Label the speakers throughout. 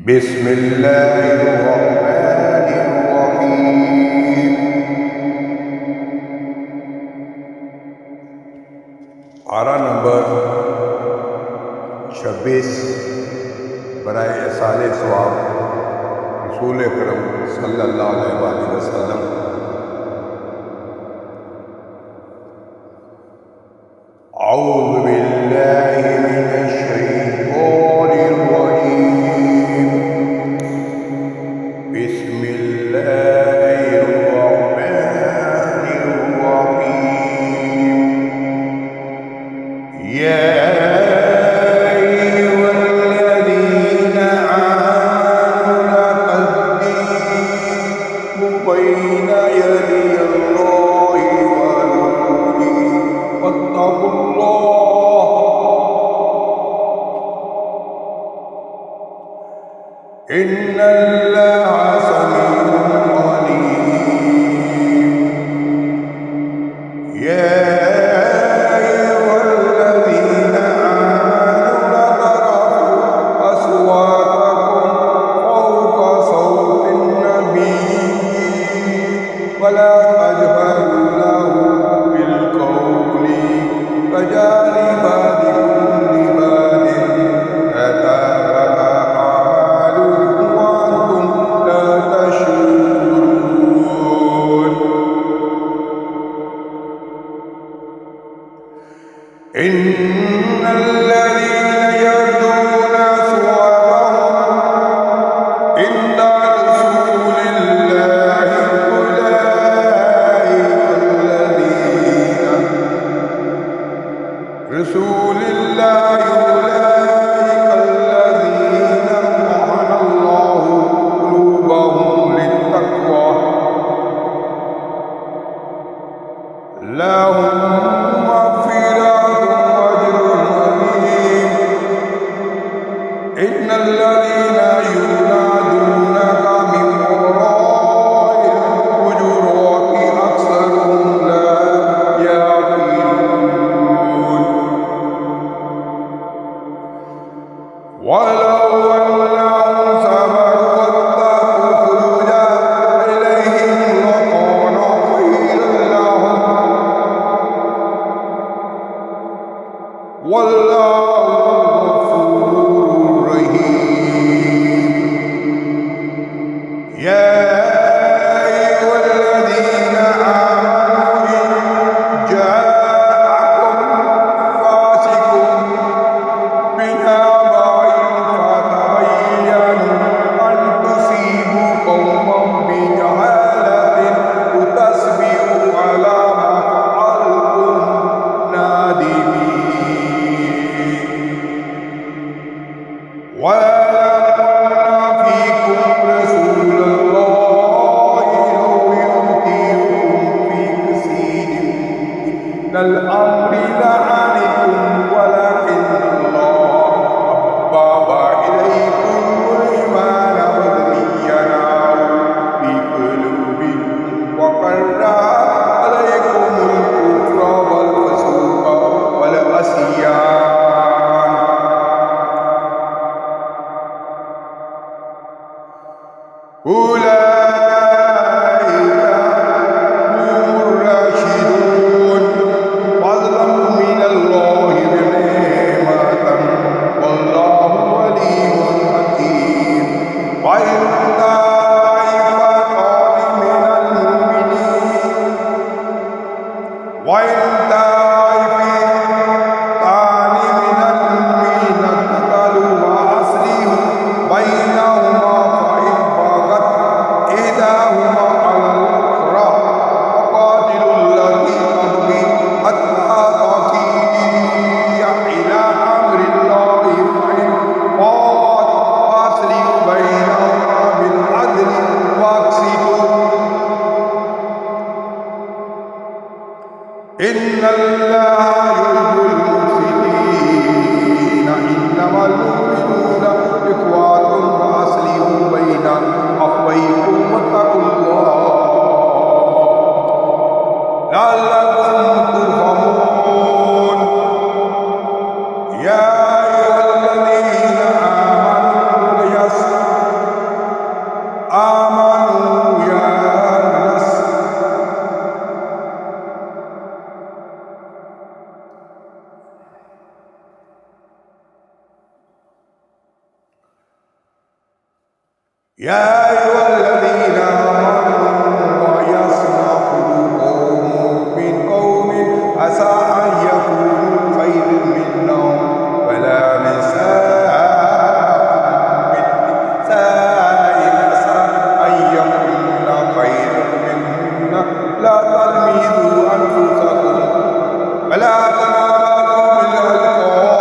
Speaker 1: بسم الله الرحمن الرحیم. پارہ نمبر 26 برائے احصال ثواب رسول اکرم صلی اللہ علیہ وآلہ وسلم. اعوذ باللہ من الشیطان الرجیم. بسم اللہ الرحمن الرحیم. یا ایھا الذین آمنوا لا تقدموا بین یدی اللہ ورسولہ واتقوا اللہ ان اللہ سمیع علیم. یا ایھا الذین آمنوا لا ترفعوا اصواتکم فوق صوت النبی ولا تجهروا له بالقول كجهر بعضكم لبعض أن تحبط أعمالكم وأنتم لا تشعرون. إن الذين يغضون أصواتهم عند رسول الله أولئك الذين امتحن الله قلوبهم للتقوى لهم مغفرة وأجر عظيم. إن الذين ينادونك من وراء الحجرات أكثرهم لا يعقلون. ولو أنهم صبروا واتقوا الرجاء إليهم لكان خيرا لهم والله غفور رحيم. يا أيها الذين آمنوا إن جاءكم فاسق بنبأ فتبينوا أن تصيبوا قوما بجهالة فتصبحوا على ما فعلتم نادمين. يا أيها الذين آمنوا يصلحوا قوم من قوم عسى أن يكونوا خيرا منهم ولا نساء من نساء عسى أن يكون خيرا منهن لا تلمزوا أنفسكم ولا تنابزوا بالألقاب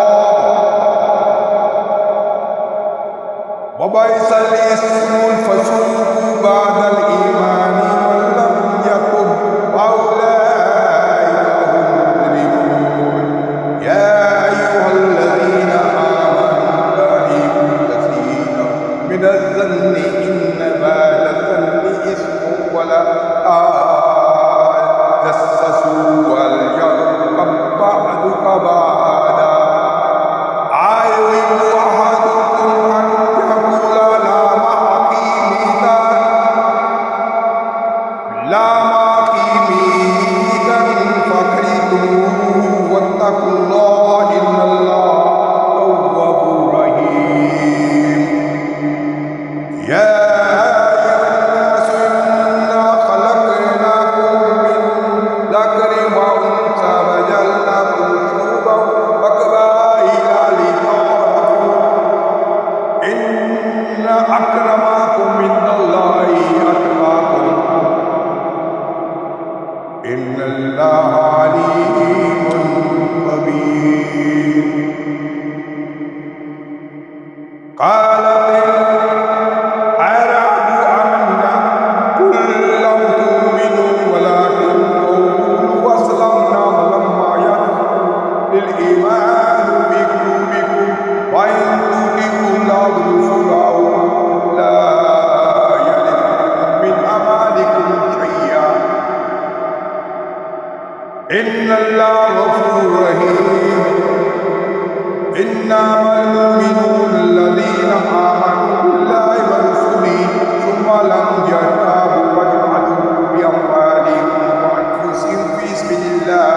Speaker 1: وبئس الاسم الفسوق بعد الإيمان من لم يتب وأولئك هم المجرمون يا أيها الذين آمنوا اجتنبوا كثيرا من الظن إن بعد الظن إثم ولا تجسسوا وليغتب بعضكم بعضا أيحب أحدكم أن يأكل لحم ميتا فكرهتموه واتقوا الله إن الله تواب رحيم يا أيها الناس إنا خلقناكم من ذكر وأنثى وجعلناكم شعوبا وقبائل لتعارفوا إن أكرمكم عند الله أتقاكم إن الله عليم خبير قالت الأعراب آمنا قل لم تؤمنوا ولكن قولوا أسلمنا ولما يدخل الإيمان في قلوبكم وإن تطيعوا الله ورسوله لا يلدكم من أعمالكم شيئا إن الله غفور رحيم إنما المؤمنون الذين آمنوا بالله ورسوله ثم لم يرتابوا وجحدوا بأموالهم وأنفسهم في سبيل الله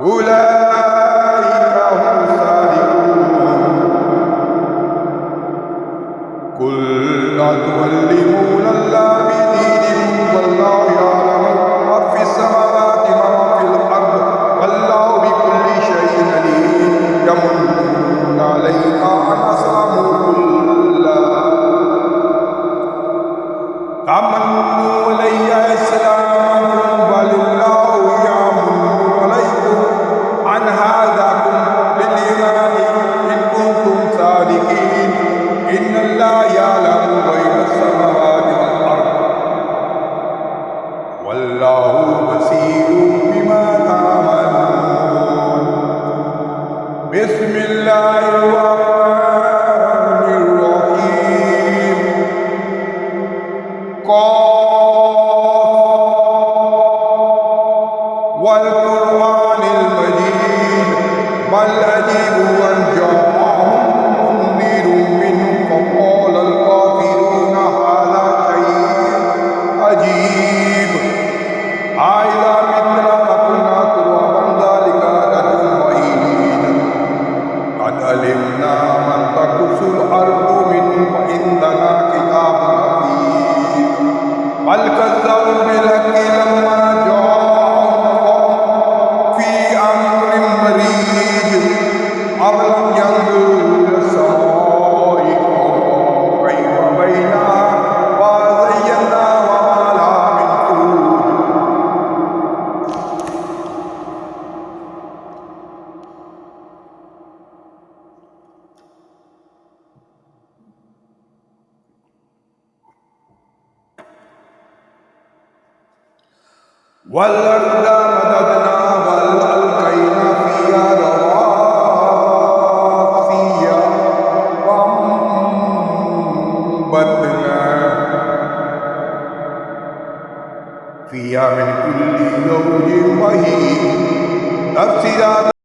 Speaker 1: أولئك هم الصادقون قل لا تعلمون الله بدينكم والله يعلم ما في السماوات وما في الأرض والله بكل شيء عليم يمنون عليك أن أسلموا تمنوا علي إسلامكم بل الله يمن عليكم أن هداكم للإيمان إن كنتم صادقين إن الله يعلم غيب السماوات والأرض والله بصير بما تعملون بسم الله الرحمن الرحيم والقرآن المجيد بل أجيبوا أن جاءهم منذر منهم فقال الكافرون هذا شيء عجيب أإذا متنا وكنا ترابا ذلك رجل بعيد قد علمنا من تكس الأرض منه وعندنا كتاب حفيظ بل كذبوا بالحق لما جاءهم في أمر مريج أولم ينظروا إلى السماء كيف بناها وزيناها وما لها من فروج والأرض